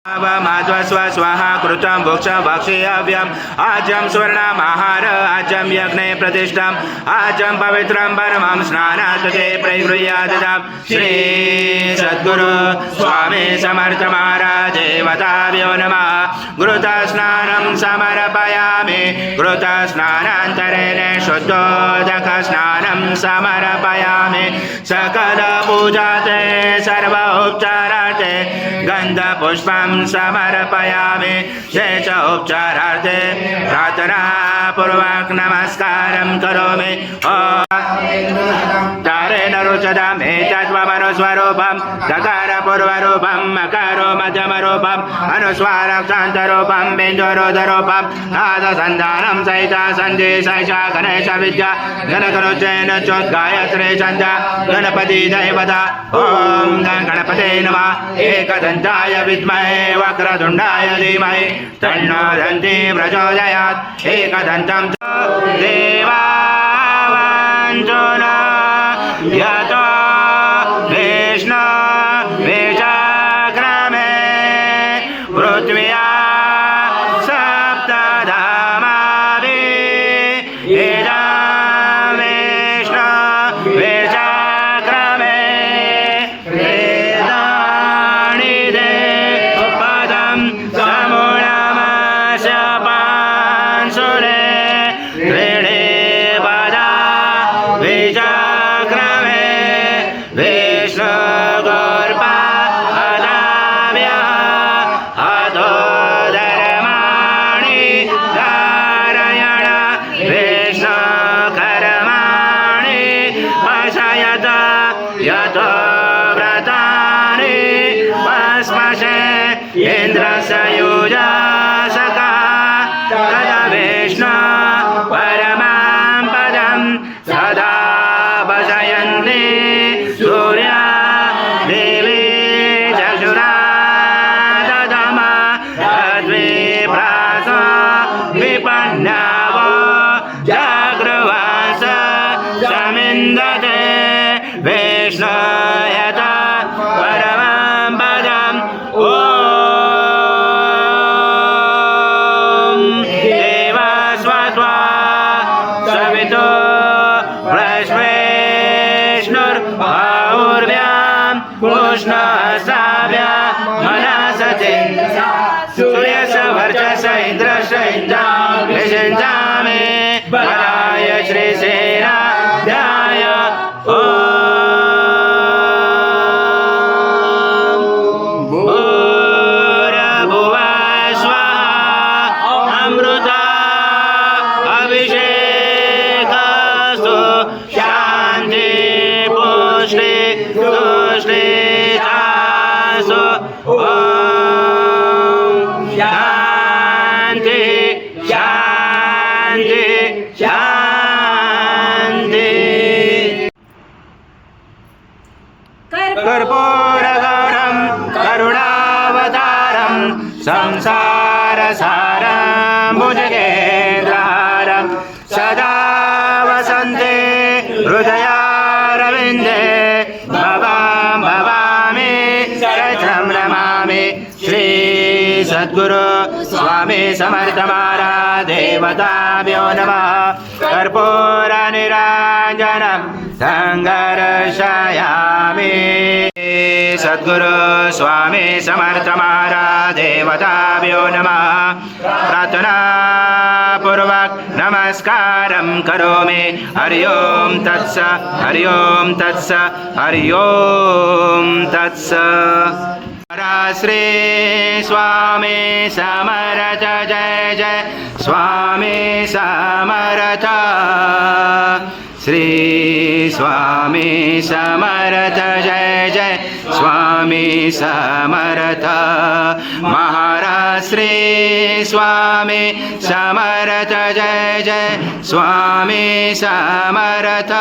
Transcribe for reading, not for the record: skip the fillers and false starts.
माध्वस्व स्वाहा कृतं भुक्षं भक्षेयव्यम् आज्यं सुवर्णमहार आज्यं यज्ञे प्रतिष्ठम् आज्यं पवित्रं परमं स्नानात् प्रगृह्याददां श्री सद्गुरु स्वामी समर्थ महाराज देवताभ्यो नमः। घृतस्नानं समर्पयामि घृतस्नानान्तरेण शुद्धोदकस्नानं समर्पयामि सकलपूजाते सर्वोपचारार्थे गन्धपुष्पं समर्पयामि शेष उपचारार्थे प्रार्थनापूर्वक नमस्कारं करोमि। तारेण रुचताम् एतद्वमनुस्वरूपं दकारपूर्वरूपं मकारो मध्यमरूपम् अनुस्वारक्षान्तरूपं बिन्दुरुधरूपं नादसन्धानं सहिता सन्धि सैषा गणेशविद्या गणगणोज्जयन चोद्गायत्री छन्दा गणपति दैवता ॐ गणपते नमः। एकदन्ताय विद्महे वक्रतुण्डाय धीमहि तन्नो दन्ती प्रचोदयात्। एकदन्तं च देवावाञ्चन यतो विष्णु विचक्रमे पृथ्व्या सप्तधामाभिः इदं विष्णु विचक्रमे वेदानि पदं समूलमस्य पांसुरे त्रीणि पदा विचक्रमे विष्णुगोर्पादाभ्यः अधोधर्माणि धारयण विष्णुकर्माणि पशयत यतो व्रतानि भस्मसे इन्द्रस्य युजासका तद विष्णु परमां पदं सदा भजयन्ति सूर्या देवी चक्षुरा ददमा तद्विप्रासो विपन्नवो जागृवास समिन्दते विष्णु यथा परमां पदम् ॐ देवस्वत्वा सवितो प्रश्वेष्णुर्बाहुर्भ्यां कृष्णहस्ताभ्यां मनसते सूर्यस्य वर्चस्य इन्द्रस्य इन्द्राग्निषिञ्चामे बलाय श्रीसेनाध्याय ॐ भूर्भुवः स्वः अमृता अभिषेकस्तु शान्ति पुष्टि तुष्टितासु ॐ शान्ति शान्ति शान्ति। कर्पूरगौरं करुणावतारं संसारसारं भुजगेन्द्रहारं सदा वसन्ते हृदयारविन्दे भवां भवामि शरणं नमामि। श्री सद्गुरु स्वामी समर्थ महाराज देवताभ्यो नमः। कर्पूरनिराञ्जनं सङ्गर्शयामि। सद्गुरु स्वामी समर्थ महाराज देवताभ्यो नमः। प्रार्थनापूर्वक नमस्कारं करोमि। हरि ओं तत्स हरि ओं तत्स हरि ओं तत्स। श्री स्वामी समर्थ जय जय स्वामी समर्थ। श्री स्वामी समर्थ जय जय स्वामी समर्थ। महाराज श्री स्वामी समर्थ जय जय स्वामी समर्थ।